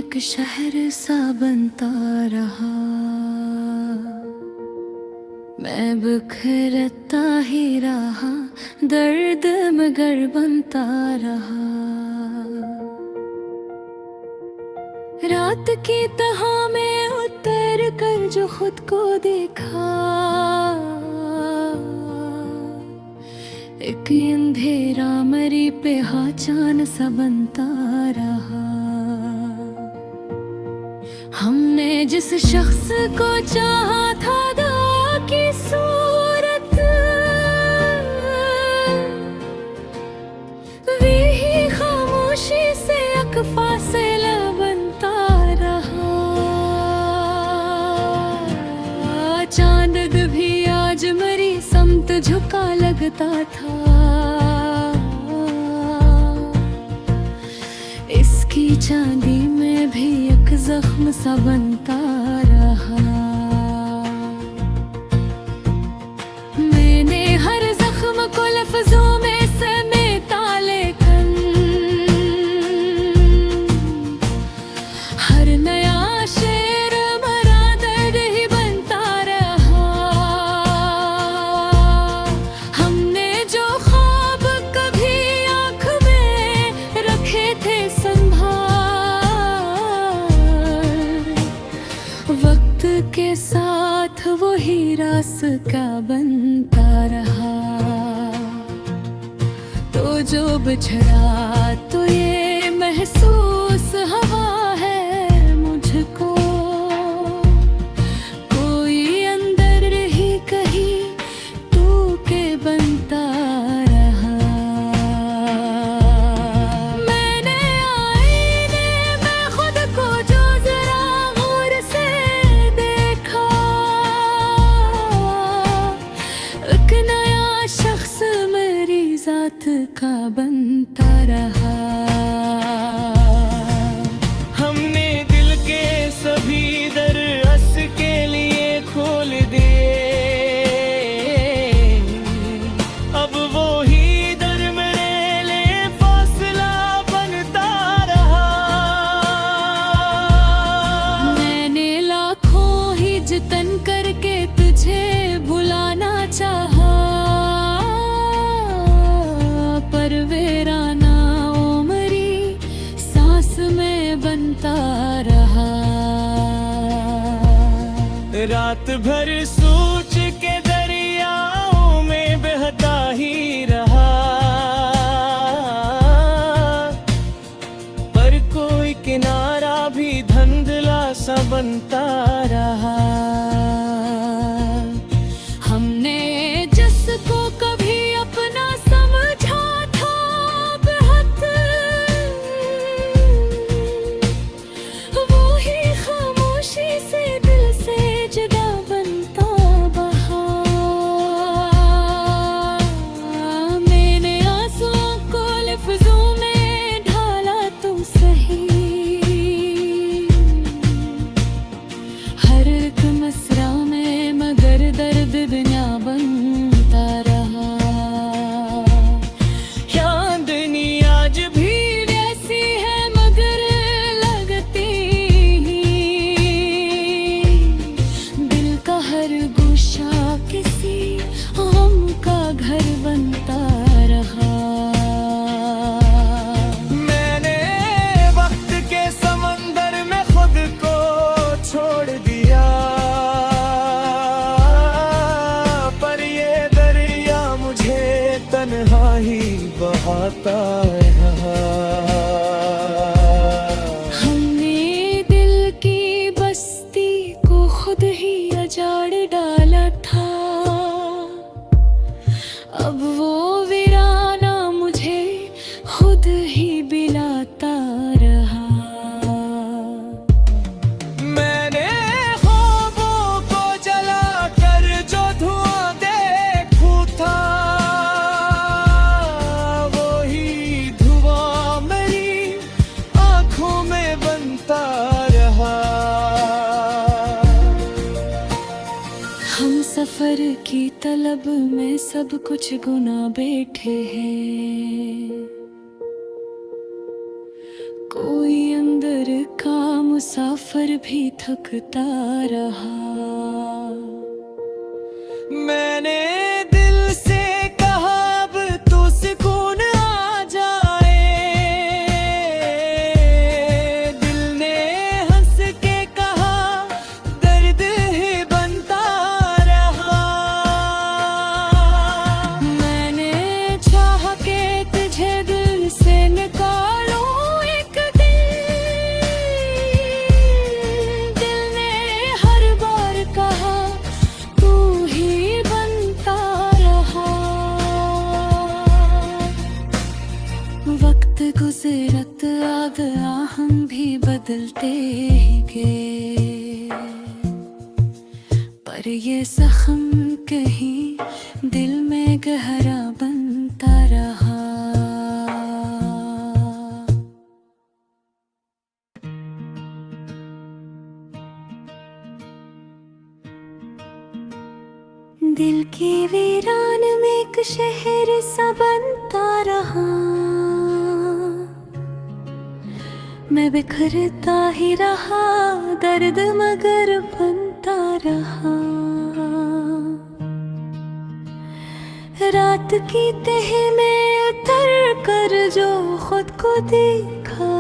एक शहर सा बनता रहा, मैं बिखरता ही रहा, दर्द मगर बनता रहा। रात की तह में उतर कर जो खुद को देखा, एक अंधेरा मरी पे पहचान सा बनता रहा। हमने जिस शख्स को चाहा था खुदा की सूरत, वही खामोशी से एक फासला बनता रहा। चांद भी आज मरी समत झुका लगता था, इसकी चांदी में भी एक जख्म सा बनता रहा। मैंने हर जख्म को लफ्जों में समेटा, लेकिन हर नया शेर मरा दर्द ही बनता रहा। हमने जो ख्वाब कभी आँख में रखे थे वक्त के साथ वही रास्ता बनता रहा। तो जो बिछड़ा तो ये महसूस हवा है मुझको, कोई अंदर ही कहीं तू के बनता रहा। मैंने आईने में खुद को जो जरा गौर से देखा, एक नया शख्स मेरी जात का बनता रहा। हमने दिल के सभी दर अस के लिए खोल दिए, अब वो ही दर मेरे लिए फासला बनता रहा। मैंने लाखों ही जतन करके तुझे भुलाना चाहा, पर वीराना उम्री सांस में बनता रहा। रात भर सोच के दरियाओं में बहता ही रहा, पर कोई किनारा भी धुंधला सा बनता रहा। हमने जिसको कभी अपना समझा था बेहद, वो ही खामोशी से दिल से जुदा बनता बहा। मैंने आंसुओं को लफ्जों में ढाला तो सही, हर एक मसरा में मगर दर्द दुनिया बनता रहा। चांदनी आज भी वैसी है मगर लगती ही, दिल का हर गोशा किसी गम का घर बनता रहा। मैंने वक्त के समंदर में खुद को छोड़ दिया, पर ये दरिया मुझे तन्हा ही बहाता रहा। हमने दिल की बस्ती को खुद ही अजाड़ डाला था, अब वो वीराना मुझे खुद ही बिलाता रहा। मैंने ख्वाबों को जला कर जो धुआं देखूं था, वही धुआं मेरी आंखों में बनता रहा। हम सफर की तलब में सब कुछ गुना बैठे हैं, कोई अंदर का पर भी थकता रहा। मैंने दिल से कहा अब तो सुकून आ जाए, दिल ने हंस के कहा दर्द ही बनता रहा। मैंने चाहा कि तुझे दिल से निकालूं एक दिन, दिल ने हर बार कहा तू ही बनता रहा। वक्त गुजरत आ गया, हम भी बदलते ही गए, पर ये जख्म कहीं दिल में गहरा बनता रहा। दिल की वीरान में एक शहर सा बनता रहा, मैं बिखरता ही रहा, दर्द मगर बनता रहा। रात की तह में उतर कर जो खुद को देखा,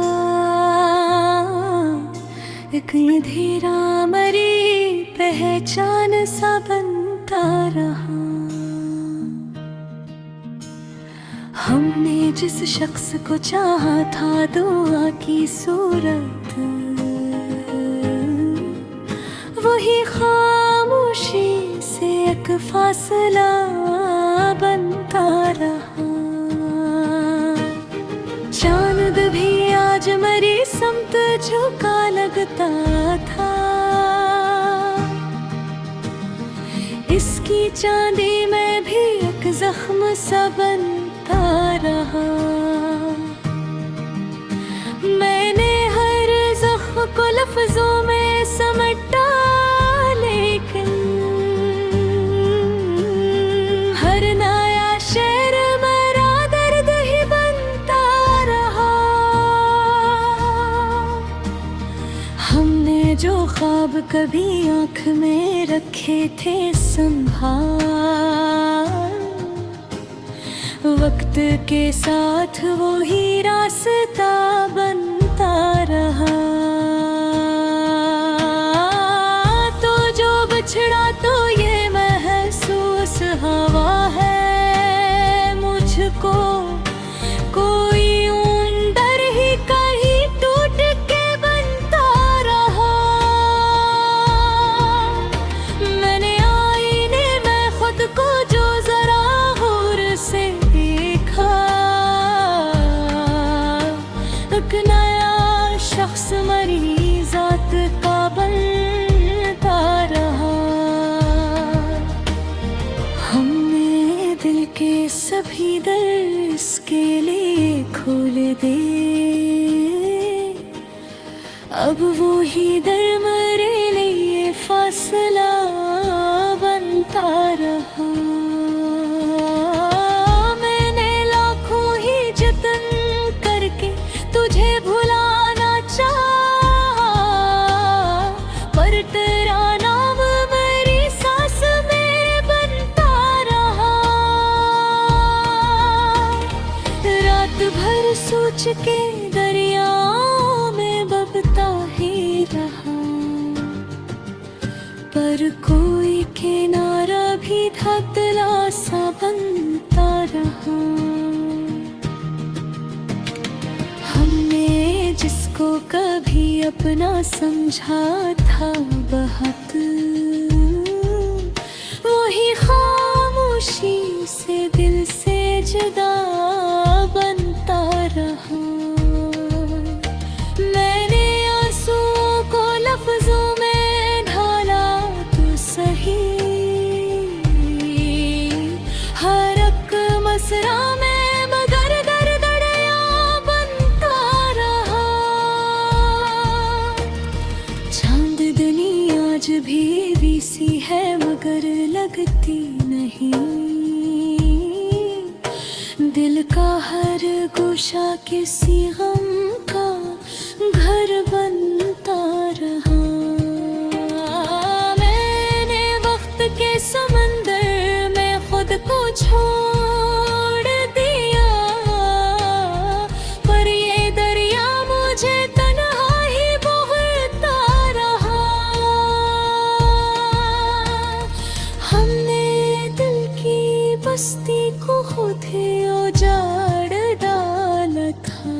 एक अंधेरा मरी पहचान सा बनता रहा। हमने जिस शख्स को चाहा था दुआ की सूरत, वही खामोशी से एक फासला बनता रहा। चांद भी आज मरी समत झुका लगता था, इसकी चांदी में भी एक जख्म सा बनता रहा। मैंने हर जख्म को लफ्जों में समेटा, लेकिन हर नया शेर मेरा दर्द ही बनता रहा। हमने जो ख्वाब कभी आँख में रखे थे संभाल, वक्त के साथ वो ही रास्ता बनता रहा। तो जो बिछड़ा तो ये महसूस हवा है मुझको, कोई अंदर ही कहीं टूट के बनता रहा। मैंने आईने में खुद को जो जरा गौर से देखा, एक नया शख्स मरी जात का बनता रहा। हमने दिल के सभी दर इसके लिए खोल दे, अब वो ही दर मेरे लिए फासला बनता रहा। मैंने लाखों ही जतन करके तुझे भुलाना चाहा, पर तेरा नाम मेरी सांस में बनता रहा। रात भर सोच के दरियाओं में बहता ही रहा, पर कोई किनारा भी धतला सा बनता रहा। हमने जिसको कभी अपना समझा था बहुत, वही खामोशी से दिल से जुदा बनता रहा। मैंने आंसुओं को लफ्जों में ढाला तो सही, हर एक मसरा में मगर दर्द दरिया बनता रहा। चांदनी आज भी वीसी है मगर लगती नहीं, दिल का हर गोशा किसी गम का घर बनता रहा। छोड़ दिया, पर ये दरिया मुझे तन्हा ही बहता रहा। हमने दिल की बस्ती को खुद ही उजाड़ डाला था,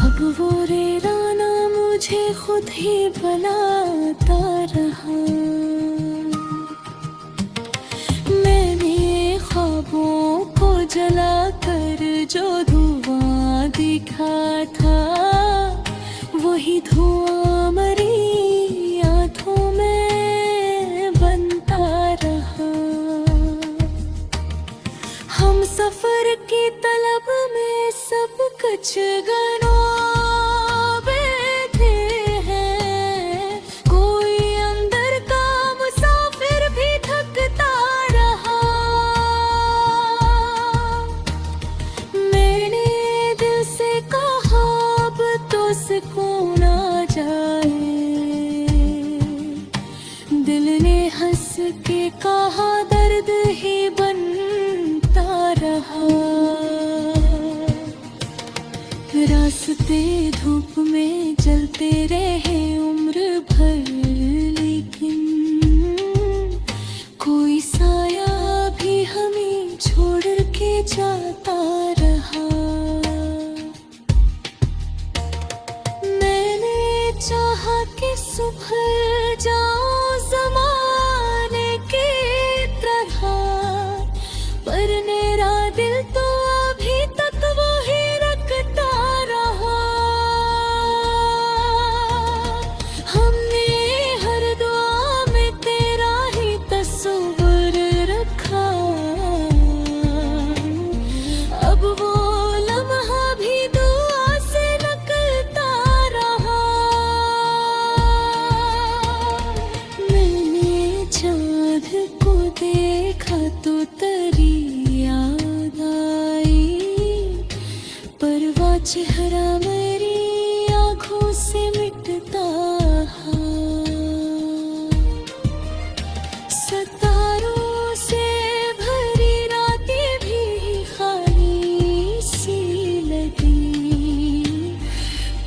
अब वो रेराना मुझे खुद ही बनाता रहा। मैंने ख्वाबों को जलाकर जो धुआं दिखा था, वही धुआं मरी आंखों में बनता रहा। हम सफर की तलब में सब कुछ गनो बैठे हैं, कोई अंदर का मुसाफिर भी थकता रहा। मैंने दिल से कहा अब तो सुकून आ जाए, दिल ने हंस के कहा दर्द ही बनता रहा। रास्ते धूप में जलते रहे उम्र भर, लेकिन कोई साया भी हमें छोड़ के जाता रहा। मैंने चाहा कि सुभर जाऊं ज़माने की तरह, पर मेरा दिल तो अभी तक वही रखता रहा। हमने हर दुआ में तेरा ही तस्वीर रखा, अब वो लम्हा भी दुआ से निकलता रहा। मैंने चाँद को देखा तो तेरी याद आई, पर वो चेहरा मेरी आँखों से मिटता है। सितारों से भरी रातें भी खाली सी लगी,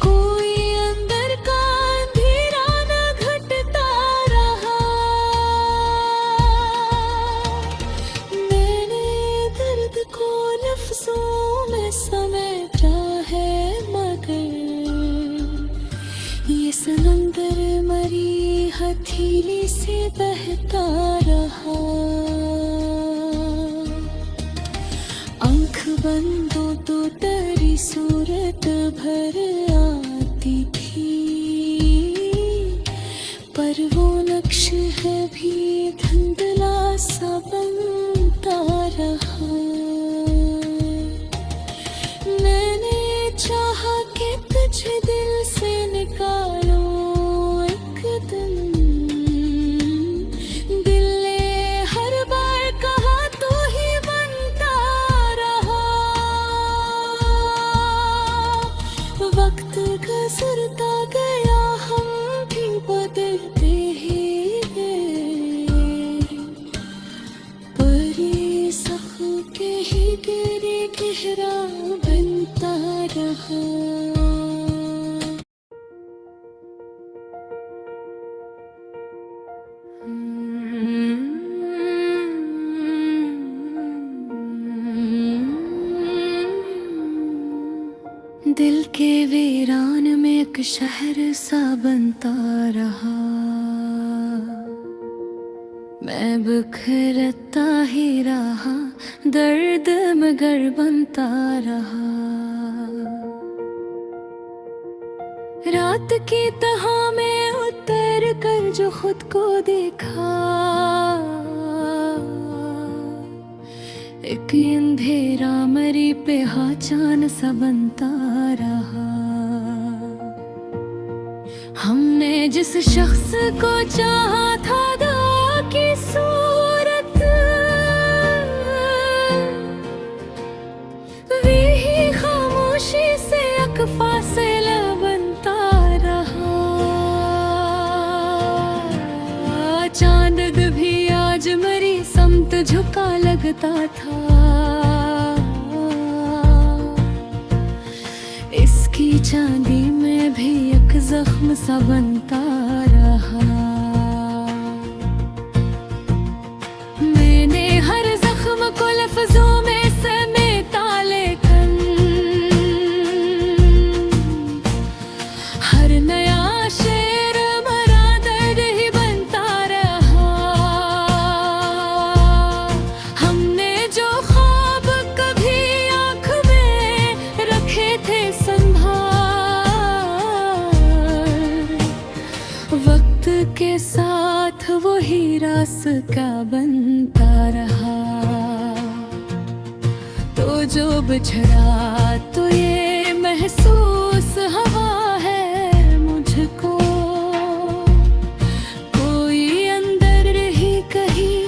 कोई अंदर का अंधेरा न घटता रहा। मैंने दर्द को लफ्जों में समेटा है, मगर ये समंदर मरी हथेली से बहता रहा। आँख बंद हो तो तेरी सूरत भर आती थी, पर वो नक्श है भी धुंधला सा बनता रहा। मैंने चाहा कि तुझे दिल से निकालो एक दिन, दिल ने हर बार कहा तू ही बनता रहा। वक्त गुजरता गया हम भी बदलते ही गए, पर ये सख्म के ही तेरे गहरा बनता रहा। दिल के वीरान में एक शहर सा बनता रहा, मैं बिखरता ही रहा, दर्द मगर बनता रहा। रात की तहा में उतर कर जो खुद को देखा, एक अंधेरा मरी पे पहचान सा बनता रहा। हमने जिस शख्स को चाहा था दुआ की सूरत, वही खामोशी से एक फासला बनता रहा। चांद भी आज मरी समत झुका लगता था, इसकी चांदी में भी एक जख्म सा बनता रहा। मैंने हर जख्म को लफ्जों में समेटा, लेकिन हर नया शेर मरा दर्द ही बनता रहा। हमने जो ख्वाब कभी आँख में रखे थे संभाल, वक्त के साथ वही रास्ता बनता रहा। तो जो बिछड़ा तो ये महसूस हवा है मुझको, कोई अंदर ही कहीं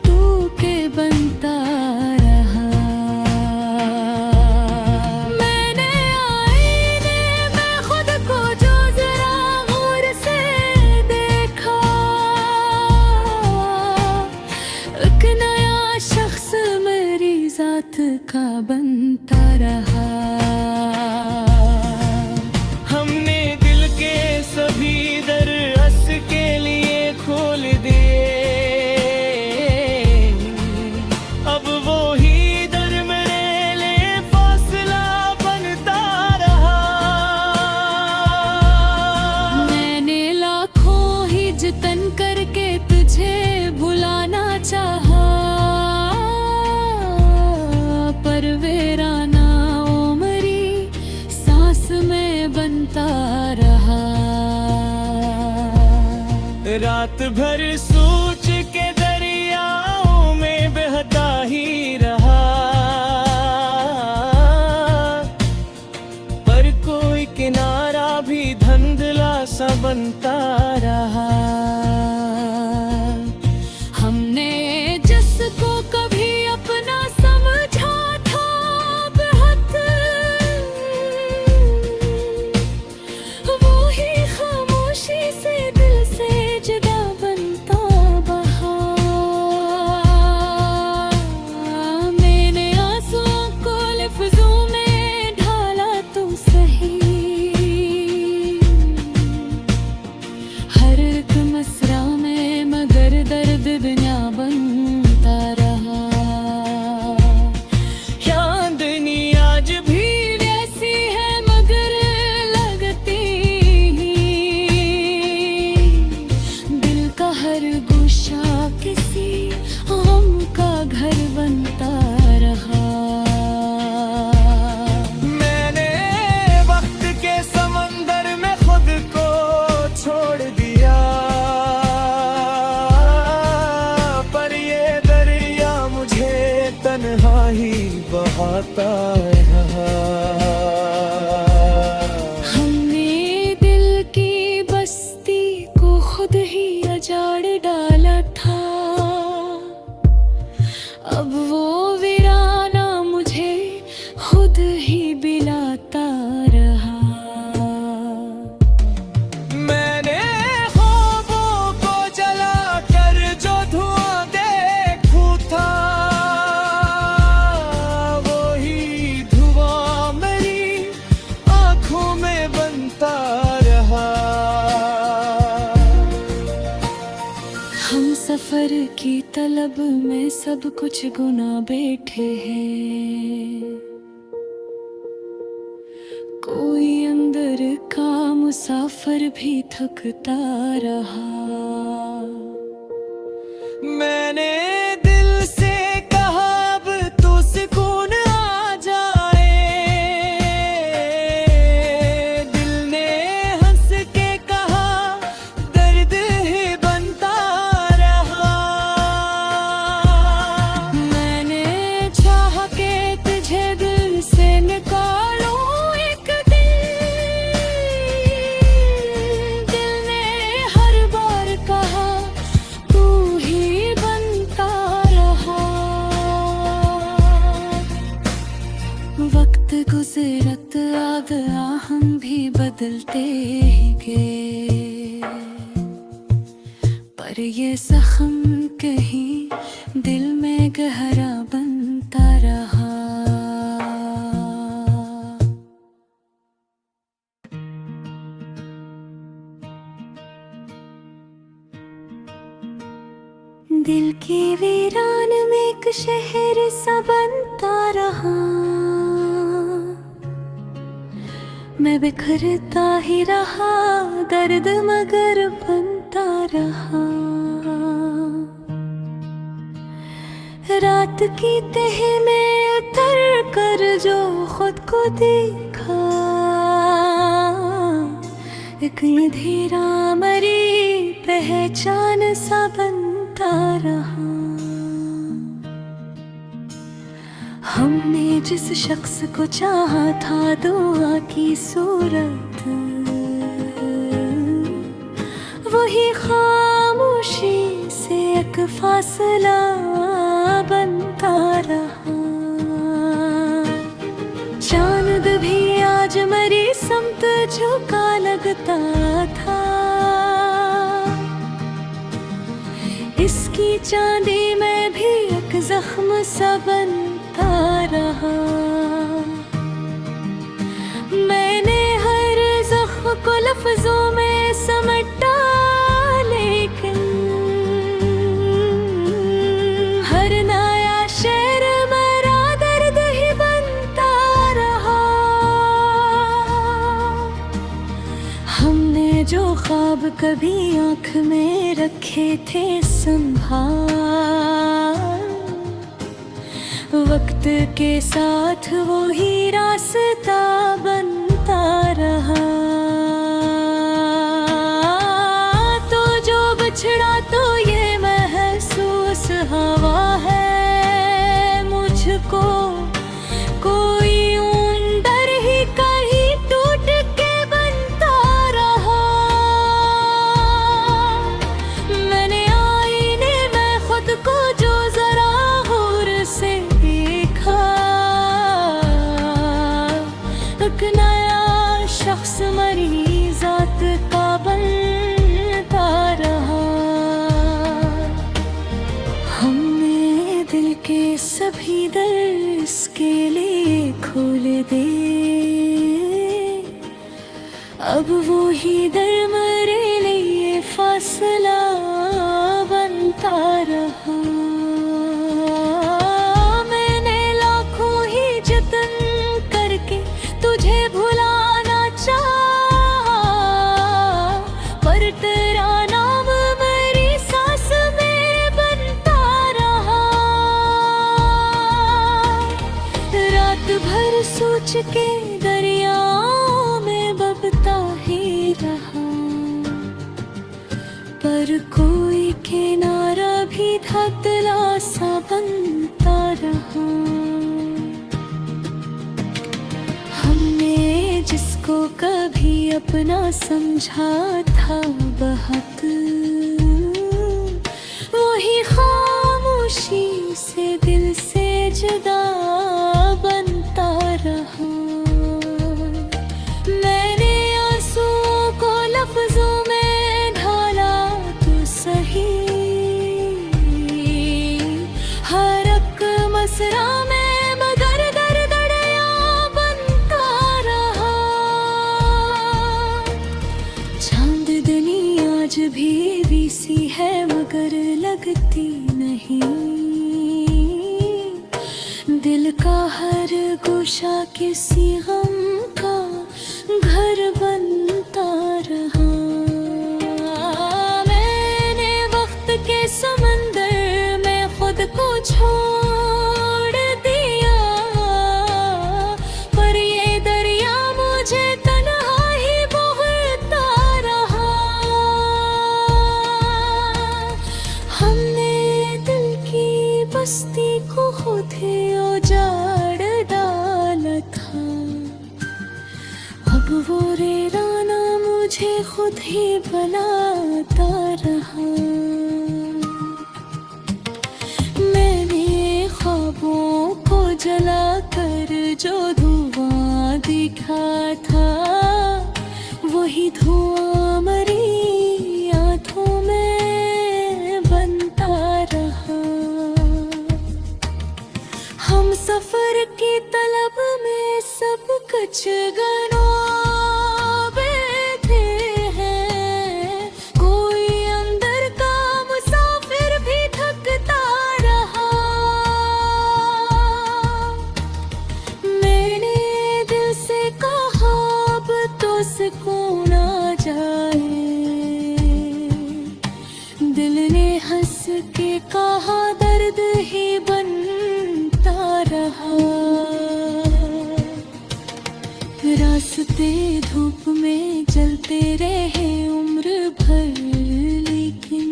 तू के बनता रहा। मैंने आईने में खुद को जो जरा गौर से देखा, एक नया शख्स मेरी जात का बनता रहा। हमने दिल के सभी दर अस के लिए खोल दिए, अब वो ही दर मेरे लिए फासला बनता रहा। मैंने लाखों ही जतन करके तुझे भुलाना चाहा, पर वीराना उम्री सांस में बनता रहा। रात भर सोच के दरियाओं में बहता ही रहा, पर कोई किनारा भी धुंधला सा बनता रहा। हमने जिसको कभी अपना समझा था बेहद, वो ही खामोशी से दिल से जुदा बनता बहा। मैंने आंसुओं को लफ्जों में ढाला तो सही, हर एक मसरा में मगर दर्द दुनिया बनता रहा। चांदनी आज भी वैसी है मगर लगती ही, दिल का हर गोशा किसी हम का घर बनता रहा। मैंने वक्त के समंदर में खुद को छोड़ दिया, पर ये दरिया मुझे तन्हा ही बहाता रहा। हमने दिल की बस्ती को खुद ही अजाड़ डाला था, अब वो वीराना मुझे खुद ही बिलाता रहा। मैंने ख्वाबों को जला कर जो धुआं देखूं था, वही धुआं मेरी आंखों में बनता रहा। हम सफर की तलब में सब कुछ गुना बैठे हैं, कोई अंदर का मुसाफिर भी थकता रहा। मैंने दिल से कहा अब तो सुकून आ जाए, दिल ने हंस के कहा दर्द ही बनता रहा। मैंने चाहा के तुझे दिल से निकालूं एक दिन, दिल ने हर बार कहा तू ही बनता रहा। वक्त गुजरत आ गया हम भी बदलते ही गए, पर ये जख्म कहीं दिल में गहरा बनता रहा। दिल की वीरान में एक शहर सा बनता रहा। मैं बिखरता ही रहा, दर्द मगर बनता रहा। रात की तह में उतर कर जो खुद को देखा, एक अंधेरा मरी पहचान सा बनता रहा। हमने जिस शख्स को चाहा था दुआ की सूरत, वही खामोशी से एक फासला बनता रहा। चांद भी आज मरी समत झुका लगता था। इसकी चांदी में भी एक जख्म सा बनता रहा। मैंने हर जख्म को लफ्जों में समेटा, लेकिन हर नया शेर मेरा दर्द ही बनता रहा। हमने जो ख्वाब कभी आँख में रखे थे संभाल, वक्त के साथ वो ही रास्ता बनता रहा। तो जो बिछड़ा तो ये महसूस हवा है मुझको, कोई अंदर ही कहीं टूट के बनता रहा। मैंने आईने में खुद को जो जरा गौर से एक नया शख्स मरी जात का बनता रहा। हमने दिल के सभी दर इसके लिए खोल दे, अब वो ही दर मेरे लिए फासला बनता रहा। मैंने लाखों ही जतन करके तुझे भुलाना चाहा, पर तेरा नाम मेरी सांस में बनता रहा। रात भर सोच के दरियाओं में बहता ही रहा, पर कोई किनारा भी धतला सा बनता रहा। जिसको कभी अपना समझा था बहुत, वही खामोशी से दिल से जुदा बनता रहा। मैंने आंसुओं को लफ्जों में ढाला तो सही, हर एक मसरा में आज भी वीसी है मगर लगती नहीं। दिल का हर गोशा किसी गम का घर बनता रहा। मैंने वक्त के समंदर में खुद को छोड़ दिया, पर ये दरिया मुझे बस्ती को खुद ही उजाड़ डाला था। अब वो रेराना मुझे खुद ही बनाता रहा। मैंने ख्वाबों को जला कर जो धुआं दिखा था, वही धुआं मरी आँखों में बचगनों बैठे हैं, कोई अंदर का मुसाफिर भी थकता रहा। मैंने दिल से कहा अब तो सुकून आ जाए, दिल ने हंस के कहा दर्द ही बनता रहा। रास्ते धूप में जलते रहे उम्र भर, लेकिन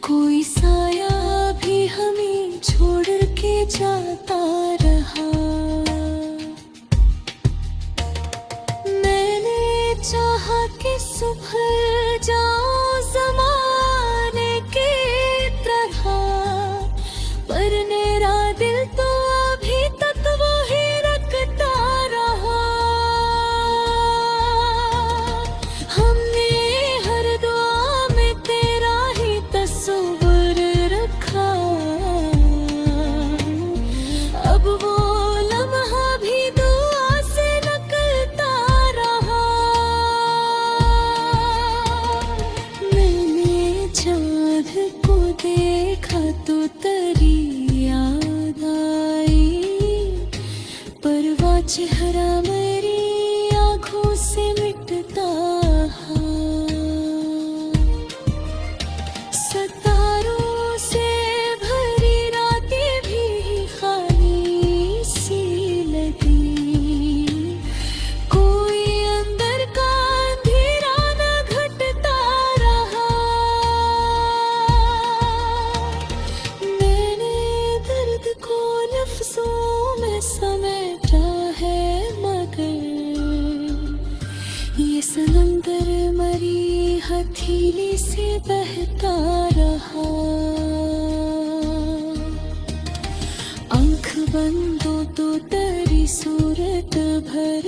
कोई साया भी हमें छोड़ के जाता रहा। मैंने चाहा कि सुधर जाऊं ज़माने की तरह, पर मेरा दिल तो अभी तक वही रखता रहा। हमने हर दुआ में तेरा ही तस्वीर रखा, अब वो लम्हा भी दुआ से निकलता रहा। मैंने चाँद को देखा तो तेरी याद आई, परवाह चेहरा मेरी आँखों से मिटता है। सितारों से भरी रातें भी खाली सी लगी, कोई अंदर का अंधेरा न घटता रहा। मैंने दर्द को लफ्जों में समेटा है, मगर ये समंदर मरी हथेली से बहता रहा। आँख बंद हो तो तेरी सूरत भर